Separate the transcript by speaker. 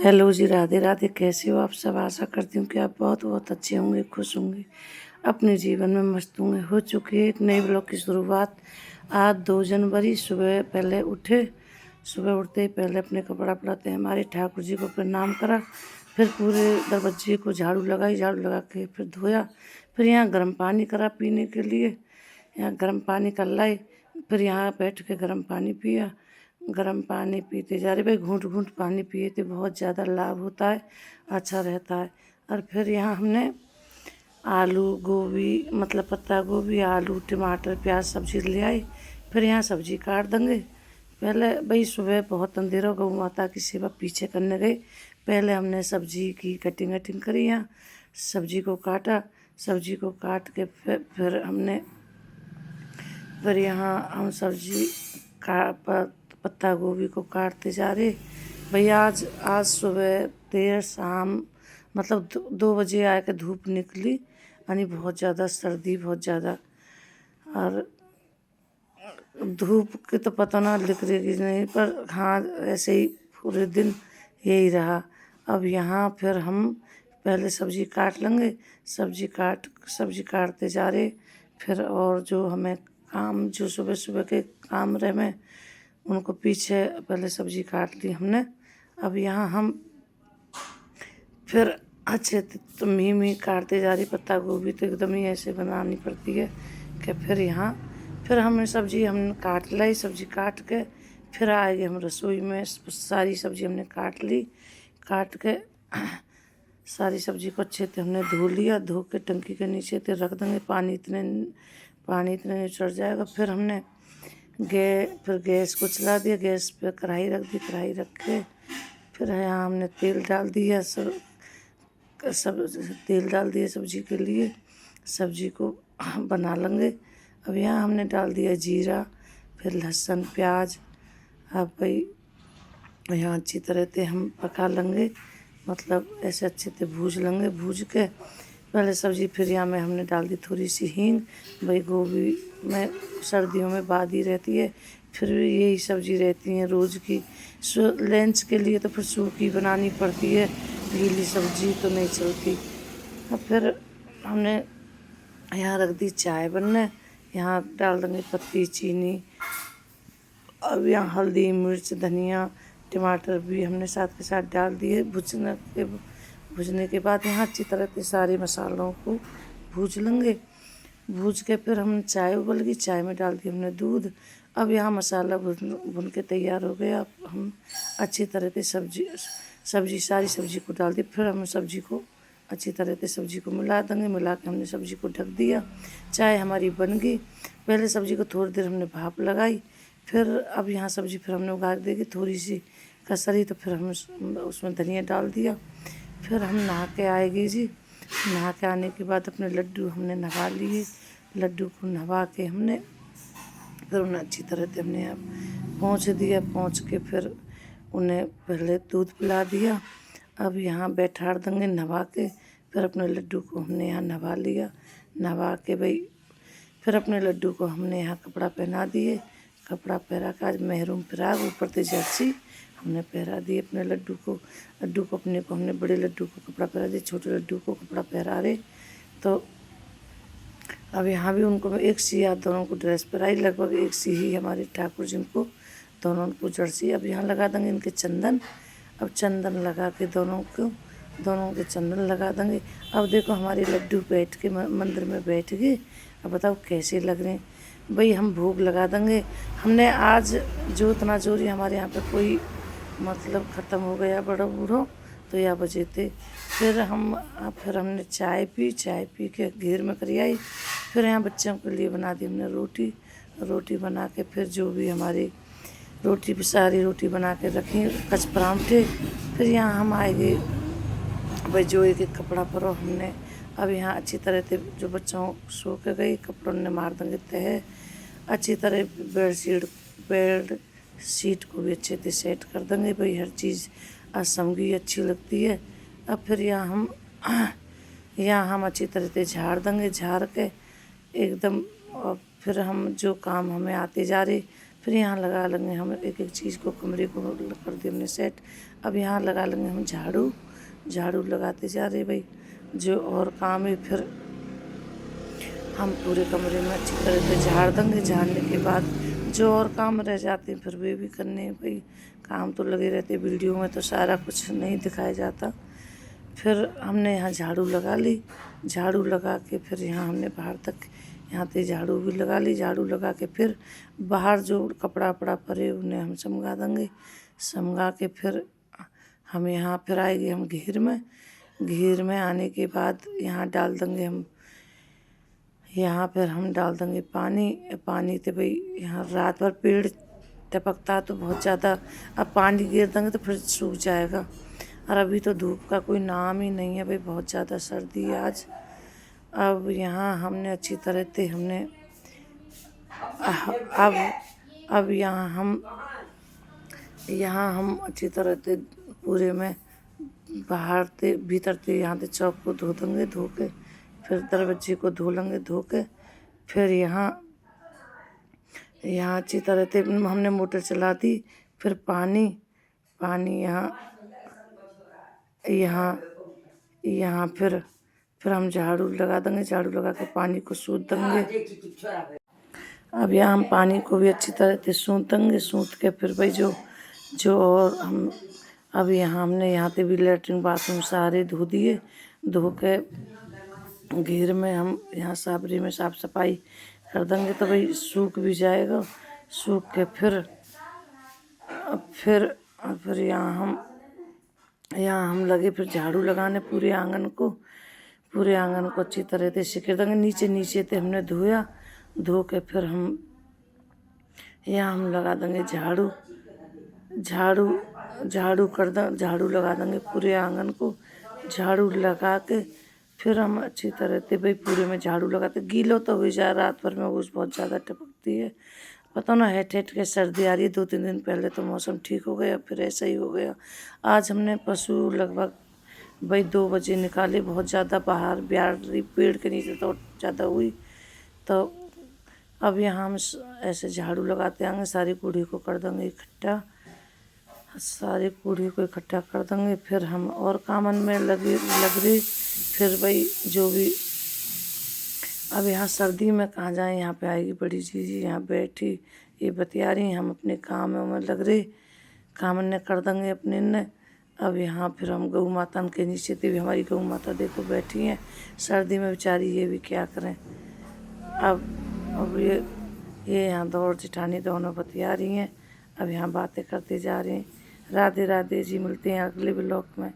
Speaker 1: Hello जी, राधे राधे। कैसे हो आप सब? आशा करती हूँ कि आप बहुत बहुत अच्छे होंगे, खुश होंगे, अपने जीवन में मस्त होंगे। हो चुकी है एक नई ब्लॉग की शुरुआत। आज 2 जनवरी सुबह पहले उठे। सुबह उठते ही पहले अपने कपड़ा पड़ाते हमारे ठाकुर जी को प्रणाम करा, फिर पूरे दरवाजे को झाड़ू लगाई, झाड़ू लगा के फिर धोया। फिर यहाँ गर्म पानी करा पीने के लिए, यहाँ गर्म पानी कर लाई। फिर यहाँ बैठ के गर्म पानी पिया। गर्म पानी पीते जा रहे भाई, घूंट घूंट पानी पिए थे, बहुत ज़्यादा लाभ होता है, अच्छा रहता है। और फिर यहाँ हमने आलू गोभी मतलब पत्ता गोभी आलू टमाटर प्याज सब्जी ले आई। फिर यहाँ सब्जी काट देंगे। पहले भाई सुबह बहुत अंधेरा, गौ माता की सेवा पीछे करने गए। पहले हमने सब्जी की कटिंग वटिंग करी, यहाँ सब्जी को काटा। सब्जी को काट के फिर यहाँ हम सब्जी का पत्ता गोभी को काटते जा रहे। भैया आज सुबह देर शाम मतलब 2 बजे आके धूप निकली, यानी बहुत ज़्यादा सर्दी, बहुत ज़्यादा। और धूप के तो पता ना निकलेगी नहीं, पर हाँ ऐसे ही पूरे दिन यही रहा। अब यहाँ फिर हम पहले सब्जी काट लेंगे। सब्जी काटते जा रहे। फिर और जो हमें काम, जो सुबह सुबह के काम रहे में, उनको पीछे पहले सब्जी काट ली हमने। अब यहाँ हम फिर अच्छे तो मी काटते जा रही। पत्ता गोभी तो एकदम ही ऐसे बनानी पड़ती है कि फिर हमने सब्जी हमने काट लाई। सब्जी काट के फिर आ गए हम रसोई में। सारी सब्जी हमने काट ली। काट के सारी सब्जी को अच्छे से हमने धो लिया। धो के टंकी के नीचे से रख देंगे, पानी इतने चढ़ जाएगा। फिर हमने गैस को चला दिया। गैस पे कढ़ाई रख दी। कढ़ाई रख के फिर यहाँ हमने तेल डाल दिया। तेल डाल दिया सब्जी के लिए। सब्जी को बना लेंगे। अब यहाँ हमने डाल दिया जीरा, फिर लहसुन प्याज। अब भाई यहाँ अच्छी तरह से हम पका लेंगे, मतलब ऐसे अच्छे से भूज लेंगे। भूज के पहले सब्जी, फिर यहाँ में हमने डाल दी थोड़ी सी हींग। भाई गोभी में सर्दियों में बादी रहती है, फिर यही सब्जी रहती है रोज़ की। लंच के लिए तो फिर सूखी बनानी पड़ती है, गीली सब्जी तो नहीं चलती। अब फिर हमने यहाँ रख दी चाय बनने। यहाँ डाल देंगे पत्ती चीनी। अब यहाँ हल्दी मिर्च धनिया टमाटर भी हमने साथ के साथ डाल दिए। भुजने के बाद यहाँ अच्छी तरह से सारे मसालों को भूज लेंगे। भूज के फिर हम चाय उबल गई, चाय में डाल दिया हमने दूध। अब यहाँ मसाला भुन के तैयार हो गया। अब हम अच्छी तरह से सारी सब्जी को डाल दी। फिर हम सब्जी को अच्छी तरह से सब्जी को मिला देंगे। मिला के हमने सब्जी को ढक दिया। चाय हमारी बन गई। पहले सब्जी को थोड़ी देर हमने भाप लगाई। फिर अब यहाँ सब्जी फिर हमने उगार देगी थोड़ी सी कसरी, तो फिर हम उसमें धनिया डाल दिया। फिर हम नहा के आएगी जी। नहा के आने के बाद अपने लड्डू हमने नहा लिए। लड्डू को नहा के हमने फिर उन्हें अच्छी तरह से हमने यहाँ पहुँच दिया। पहुँच के फिर उन्हें पहले दूध पिला दिया। अब यहाँ बैठा देंगे नहा के। फिर अपने लड्डू को हमने यहाँ नहा लिया। नहा के भाई फिर अपने लड्डू को हमने यहाँ कपड़ा पहना दिए। कपड़ा पहरा के आज मेहरून फ्राक ऊपर से जर्सी हमने पहरा दिए अपने लड्डू को। अपने को हमने बड़े लड्डू को कपड़ा पहरा दिया, छोटे लड्डू को कपड़ा पहरा रहे। तो अब यहाँ भी उनको एक सी या दोनों को ड्रेस पहराई, लगभग एक सी ही हमारे ठाकुर जी को, दोनों को जर्सी। अब यहाँ लगा देंगे इनके चंदन। अब चंदन लगा के दोनों के चंदन लगा देंगे। अब देखो हमारे लड्डू बैठ के मंदिर में बैठ गए। अब बताओ कैसे लग रहे हैं भाई। हम भोग लगा देंगे। हमने आज जो इतना जोरी हमारे यहाँ पे कोई मतलब ख़त्म हो गया बड़ा बूढ़ो, तो या बजे थे। फिर हमने चाय पी के घेर में करी आई। फिर यहाँ बच्चों के लिए बना दी हमने रोटी बना के। फिर जो भी हमारी सारी रोटी बना के रखी कच परांठे। फिर यहाँ हम आएंगे भाई, जो एक कपड़ा परो हमने। अब यहाँ अच्छी तरह से जो बच्चों सो के गई, कपड़ों ने मार देंगे तह अच्छी तरह। बेड शीट को भी अच्छे से सेट कर देंगे भाई। हर चीज़ असमगी अच्छी लगती है। अब फिर यहाँ हम अच्छी तरह से झाड़ देंगे। झाड़ के एकदम। और फिर हम जो काम हमें आते जा रहे, फिर यहाँ लगा लेंगे हम एक एक चीज़ को, कमरे को कर दिए हमने सेट। अब यहाँ लगा लेंगे हम झाड़ू। झाड़ू लगाते जा रहे भाई, जो और काम है फिर हम पूरे कमरे में अच्छी तरह से झाड़ देंगे। झाड़ने के बाद जो और काम रह जाते हैं फिर वे भी करने हैं भाई। काम तो लगे रहते, वीडियो में तो सारा कुछ नहीं दिखाया जाता। फिर हमने यहाँ झाड़ू लगा ली। झाड़ू लगा के फिर यहाँ हमने बाहर तक यहाँ पे झाड़ू भी लगा ली। झाड़ू लगा के फिर बाहर जो कपड़ा वपड़ा पड़े उन्हें हम समगा देंगे। समगा के फिर हम यहाँ फिर आएंगे हम घेर में। घेर में आने के बाद यहाँ डाल देंगे हम, यहाँ पर हम डाल देंगे पानी। पानी तो भाई यहाँ रात भर पेड़ टपकता तो बहुत ज़्यादा, अब पानी गिर देंगे तो फिर सूख जाएगा। और अभी तो धूप का कोई नाम ही नहीं है भाई, बहुत ज़्यादा सर्दी है आज। अब यहाँ हमने अच्छी तरह से हमने अब यहाँ हम अच्छी तरह से पूरे में बाहर से भीतर से यहाँ से चौक को धो देंगे। धो के फिर दरवाजे को धो लेंगे। धो के फिर यहाँ अच्छी तरह से हमने मोटर चला दी। फिर पानी यहाँ फिर हम झाड़ू लगा देंगे। झाड़ू लगा के पानी को सूत देंगे। अब यहाँ हम पानी को भी अच्छी तरह से सूत देंगे। सूत के फिर भाई जो और हम अब यहाँ हमने यहाँ पे भी लेटरिन बाथरूम सारे धो दिए। धो के घेर में हम यहाँ साबरी में साफ़ सफाई कर देंगे तो भाई सूख भी जाएगा। सूख के फिर यहाँ हम लगे फिर झाड़ू लगाने पूरे आंगन को अच्छी तरह से सिकर देंगे। नीचे से हमने धोया। धो के फिर हम यहाँ हम लगा देंगे झाड़ू लगा देंगे पूरे आंगन को। झाड़ू लगा के फिर हम अच्छी तरह से भाई पूरे में झाड़ू लगाते। गीलो तो हो जाए, रात भर में ओस बहुत ज़्यादा टपकती है। पता ना हेठ के सर्दी आ रही है। 2-3 दिन पहले तो मौसम ठीक हो गया, फिर ऐसा ही हो गया। आज हमने पशु लगभग भाई 2 बजे निकाले, बहुत ज़्यादा बाहर ब्यारी पेड़ के नीचे तो ज़्यादा हुई। तो अब यहाँ हम ऐसे झाड़ू लगाते आएंगे। सारी कूड़ी को कर देंगे इकट्ठा। सारी कूड़ी को इकट्ठा कर देंगे। फिर हम और कामन में लग रही। फिर भाई जो भी अब यहाँ सर्दी में कहाँ जाएं, यहाँ पे आएगी बड़ी चीज़ यहाँ बैठी ये बतिया रही। हम अपने काम में लग रहे, काम ने कर देंगे अपने ने। अब यहाँ फिर हम गौ माता के नीचे से भी हमारी गौ माता देखो बैठी हैं सर्दी में बेचारी, ये भी क्या करें। अब ये यहाँ दौड़ जेठानी दोनों बतिया रही हैं। अब यहाँ बातें करते जा रहे हैं। राधे राधे जी, मिलते हैं अगले ब्लॉग में।